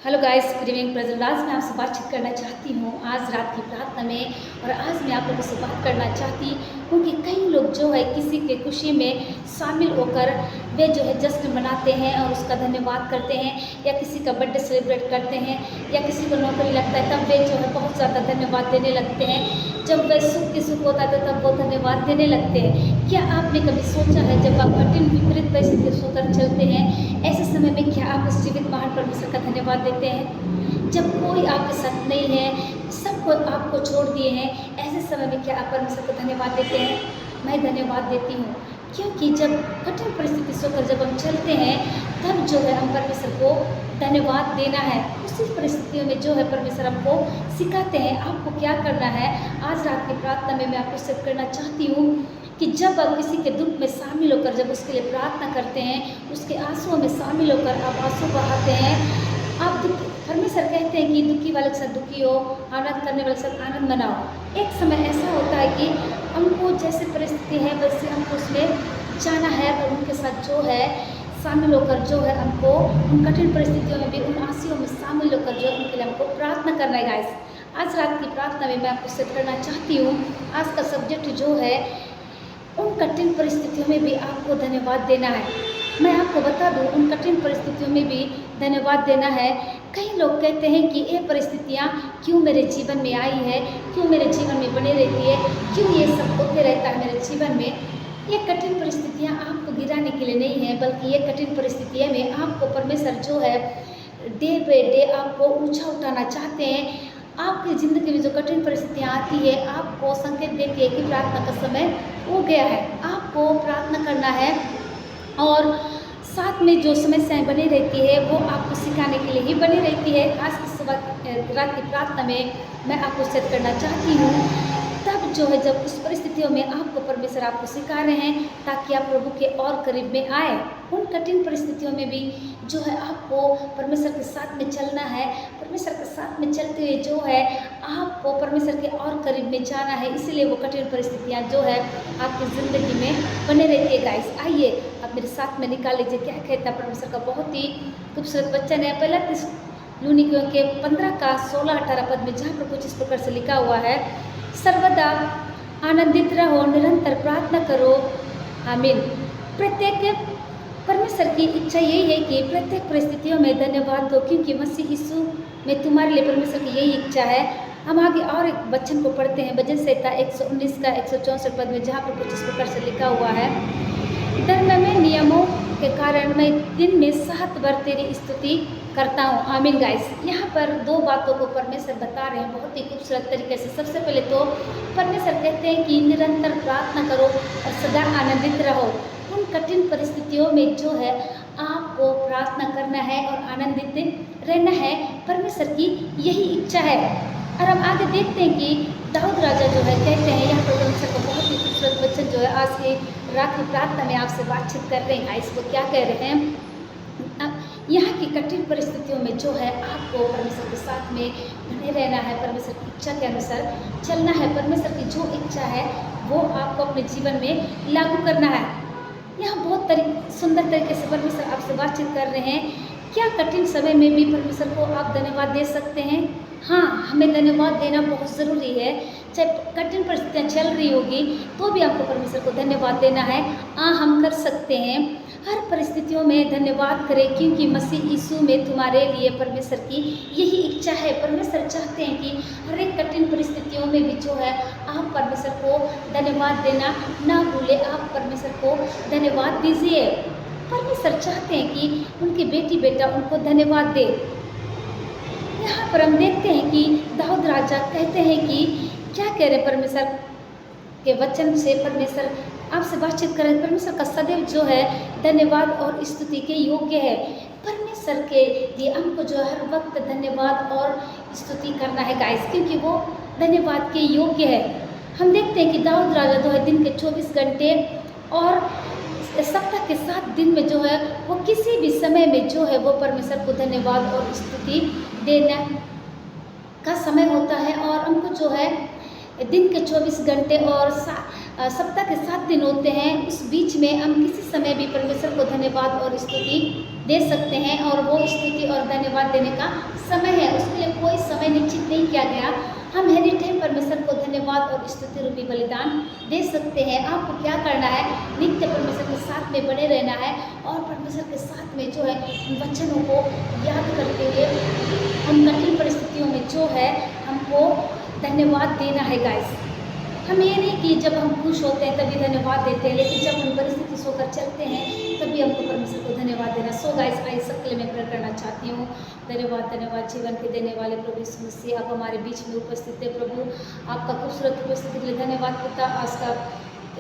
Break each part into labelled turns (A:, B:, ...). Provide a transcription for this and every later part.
A: Hello guys, good evening present. आज मैं आपसे बातचीत करना चाहती हूँ आज रात की प्रार्थना में। और आज मैं आप लोगों से बात करना चाहती हूँ कि कई लोग जो है किसी के खुशी में शामिल होकर वे जो है जश्न मनाते हैं और उसका धन्यवाद करते हैं, या किसी का बर्थडे सेलिब्रेट करते हैं, या किसी को नौकरी लगता है तब वे जो है बहुत ज़्यादा धन्यवाद देने लगते हैं। जब वह सुख की सुख होता है तब वो धन्यवाद देने लगते हैं। क्या आपने कभी सोचा है जब आप कठिन विपरीत परिस्थितियों से होकर चलते हैं, ऐसे समय में क्या आप उस जीवित महान परमेश्वर का धन्यवाद देते हैं? जब कोई आपके साथ नहीं है, सबको आपको छोड़ दिए हैं, ऐसे समय में क्या आप परमेश्वर को धन्यवाद देते हैं? मैं धन्यवाद देती हूँ, क्योंकि जब कठिन परिस्थिति से होकर जब हम चलते हैं तब जो है हम परमेश्वर को धन्यवाद देना है। उसी परिस्थितियों में जो है परमेश्वर हमको सिखाते हैं आपको क्या करना है। आज रात की प्रार्थना में मैं आपको सिद्ध करना चाहती हूँ कि जब आप किसी के दुख में शामिल होकर जब उसके लिए प्रार्थना करते हैं, उसके आंसुओं में शामिल होकर आप आंसू बहाते हैं, आप परमेश्वर कहते हैं कि दुखी वाले के साथ दुखी हो, आनंद करने वाले के साथ आनंद मनाओ। एक समय ऐसा होता है कि हमको जैसे परिस्थिति है वैसे हमको उसमें जाना है और उनके साथ जो है शामिल होकर जो है हमको उन कठिन परिस्थितियों में भी उन आंसुओं में शामिल होकर जो उनके लिए हमको प्रार्थना करना है। गाइस, आज रात की प्रार्थना में मैं आपको सिद्ध करना चाहती हूँ। आज का सब्जेक्ट जो है उन कठिन परिस्थितियों में भी आपको धन्यवाद देना है। मैं आपको बता दूं, उन कठिन परिस्थितियों में भी धन्यवाद देना है। कई लोग कहते हैं कि ये परिस्थितियाँ क्यों मेरे जीवन में आई है, क्यों मेरे जीवन में बनी रहती है, क्यों ये सब होते रहता है मेरे जीवन में। ये कठिन परिस्थितियाँ आपको गिराने के लिए नहीं है, बल्कि ये कठिन परिस्थितियों में आपको परमेश्वर जो है डे बाय डे आपको ऊंचा उठाना चाहते हैं। आपकी ज़िंदगी में जो कठिन परिस्थितियाँ आती है आपको संकेत देती है कि प्रार्थना का समय हो गया है, आपको प्रार्थना करना है। और साथ में जो समस्याएं बनी रहती है वो आपको सिखाने के लिए ही बनी रहती है। आज की सुबह रात की प्रार्थना में मैं आपको सिद्ध करना चाहती हूँ तब जो है जब उस परिस्थितियों में आपको परमेश्वर आपको सिखा रहे हैं ताकि आप प्रभु के और करीब में आए। उन कठिन परिस्थितियों में भी जो है आपको परमेश्वर के साथ में चलना है। परमेश्वर के साथ में चलते हुए जो है आपको परमेश्वर के और करीब में जाना है। इसीलिए वो कठिन परिस्थितियाँ जो है आपकी ज़िंदगी में बने रहती है। गाइस, आइए आप मेरे साथ में निकाल लीजिए क्या कहता है परमेश्वर का बहुत ही खूबसूरत वचन है। पहला लूनिकियों के 15 का 16-18 पद में जहाँ पर कुछ इस प्रकार से लिखा हुआ है, सर्वदा आनंदित रहो, निरंतर प्रार्थना करो, आमीन। प्रत्येक परमेश्वर की इच्छा यही है कि प्रत्येक परिस्थितियों में धन्यवाद दो, क्योंकि मसीह यीशु में तुम्हारे लिए परमेश्वर की यही इच्छा है। हम आगे और एक वचन को पढ़ते हैं, भजन संहिता 119 का 164 पद में, जहाँ पर कुछ इस प्रकार से लिखा हुआ है, धर्ममय नियमों के कारण मैं दिन में 7 बार तेरी स्तुति करता हूँ, आमीन। गाइस, यहाँ पर दो बातों को परमेश्वर बता रहे हैं बहुत ही खूबसूरत तरीके से। सबसे पहले तो परमेश्वर कहते हैं कि निरंतर प्रार्थना करो और सदा आनंदित रहो। उन कठिन परिस्थितियों में जो है आपको प्रार्थना करना है और आनंदित रहना है। परमेश्वर की यही इच्छा है। और हम आगे देखते हैं कि दाऊद राजा जो है कहते हैं, यहाँ पर परमेश्वर का बहुत ही खूबसूरत वचन जो है आज की रात की प्रार्थना में आपसे बातचीत कर रहे हैं। इसको क्या कह रहे हैं, यहाँ की कठिन परिस्थितियों में जो है आपको परमेश्वर के साथ में बने रहना है, परमेश्वर की इच्छा के अनुसार चलना है। परमेश्वर की जो इच्छा है वो आपको अपने जीवन में लागू करना है। यहाँ बहुत सुंदर तरीके से परमेश्वर आपसे बातचीत कर रहे हैं। क्या कठिन समय में भी परमेश्वर को आप धन्यवाद दे सकते हैं? हाँ, हमें धन्यवाद देना बहुत ज़रूरी है। चाहे कठिन परिस्थितियाँ चल रही होगी तो भी आपको परमेश्वर को धन्यवाद देना है। हाँ, हम कर सकते हैं। हर परिस्थितियों में धन्यवाद करें, क्योंकि मसीह यीशु में तुम्हारे लिए परमेश्वर की यही इच्छा है। परमेश्वर चाहते हैं कि हर एक कठिन परिस्थितियों में भी जो है आप परमेश्वर को धन्यवाद देना ना भूलें। आप परमेश्वर को धन्यवाद दीजिए। परमेश्वर चाहते हैं कि उनकी बेटी बेटा उनको धन्यवाद दे। यहाँ पर हम देखते हैं कि दाऊद राजा कहते हैं कि क्या कह रहे परमेश्वर के वचन से। परमेश्वर आपसे बातचीत करें। परमेश्वर का सदैव जो है धन्यवाद और स्तुति के योग्य है। परमेश्वर के लिए हमको जो हर वक्त धन्यवाद और स्तुति करना है गाइस, क्योंकि वो धन्यवाद के योग्य है। हम देखते हैं कि दाऊद राजा जो है दिन के 24 घंटे और सप्ताह के 7 दिन में जो है वो किसी भी समय में जो है वो परमेश्वर को धन्यवाद और स्तुति देने का समय होता है। और हमको जो है दिन के 24 घंटे और सप्ताह के 7 दिन होते हैं, उस बीच में हम किसी समय भी परमेश्वर को धन्यवाद और स्तुति दे सकते हैं और वो स्तुति और धन्यवाद देने का समय है। उसके लिए कोई समय निश्चित नहीं किया गया। हम एनी टाइम परमेश्वर को धन्यवाद और स्तुति रूपी बलिदान दे सकते हैं। आपको क्या करना है, नित्य परमेश्वर के साथ में बने रहना है और परमेश्वर के साथ में जो है उन वचनों को याद करते हुए उन कठिन परिस्थितियों में जो है हमको धन्यवाद देना है गाइस। हम ये नहीं कि जब हम खुश होते हैं तभी धन्यवाद देते हैं, लेकिन जब हम परिस्थिति से होकर चलते हैं तभी हमको परमेश्वर को धन्यवाद देना। सो गाइस, आई सबके लिए मैं प्रेयर करना चाहती हूँ। धन्यवाद जीवन के देने वाले प्रभु यीशु मसीह, आप हमारे बीच में उपस्थित है प्रभु। आपका खूबसूरत उपस्थिति के लिए धन्यवाद पिता। आज का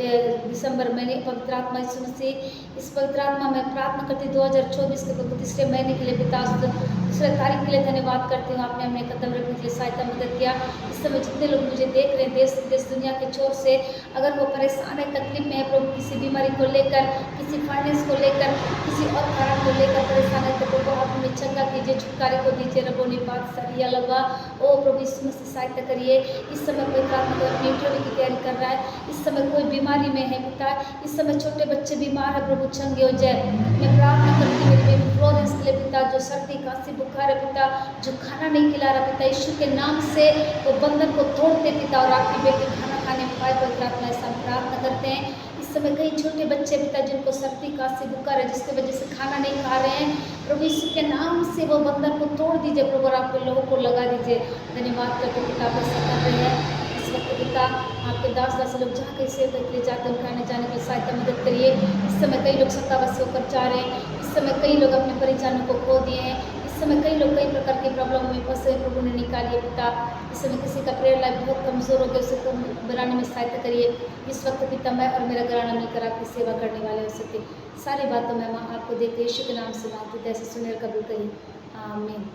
A: दिसंबर महीने पवित्र आत्मा यीशु मसीह, इस पवित्र आत्मा में प्रार्थना करती 2024 के प्रभु तीसरे महीने के लिए पिता, दूसरे तारीख के लिए धन्यवाद करती हूँ। आपने हमें कदम रखने के लिए सहायता मदद किया। इस समय जितने लोग मुझे देख रहे हैं देश विदेश दुनिया के छोर से, अगर वो परेशान है, तकलीफ में है प्रभु, किसी बीमारी को लेकर, किसी फाइनेंस को लेकर, किसी और कारण को लेकर परेशान है, तो प्रभु आप हमें चंगा कीजिए, छुटकारे को दीजिए। रबोनी बात सरिया लगा ओ प्रभु यीशु मसीह सहायता करिए। इस समय कोई प्रार्थना अपनी इंटरव्यू की तैयारी कर रहा है, इस समय कोई बीमारी में है पिता, इस समय छोटे बच्चे बीमार है प्रभु, चंगे हो जाए। मैं प्रार्थना करती हूँ मेरी बेबी फ्लोरेंस के लिए पिता, जो सर्दी खांसी बुखार है पिता, जो खाना नहीं खिला रहा पिता, यीशु के नाम से वो बंधन को तोड़ते पिता और आपकी बेटी खाना खाने में पाए। पवित्र आत्मा ऐसा प्रार्थना करते हैं। इस समय कई छोटे बच्चे पिता जिनको सर्दी खांसी बुखार है, जिसकी वजह से खाना नहीं खा रहे हैं प्रभु, यीशु के नाम से वो बंधन को तोड़ दीजिए प्रभु और आपके लोगों को लगा दीजिए। धन्यवाद करके पिता आप ऐसा कर रहे हैं। इस वक्त पिता आपके दास लोग जहाँ कहीं सेव करके लिए जाते हैं, उनके आने जाने की सहायता मदद करिए। इस समय कई लोग सत्तावश होकर जा रहे हैं, इस समय कई लोग अपने परिजनों को खो दिए हैं, इस समय कई लोग कई प्रकार की प्रॉब्लम में फंसे, प्रभु ने निकालिए पिता। इस समय किसी का प्रेयर लाइफ बहुत कमज़ोर हो गया, उसे कम बनाने में सहायता करिए। इस वक्त पिता मैं और मेरा घराना मिलकर आपकी सेवा करने वाले हो सके। सारी बातों में मैं आपको देते यीशु के नाम से मांगती हूँ, ऐसे सुनकर कबूल करिए, आमीन।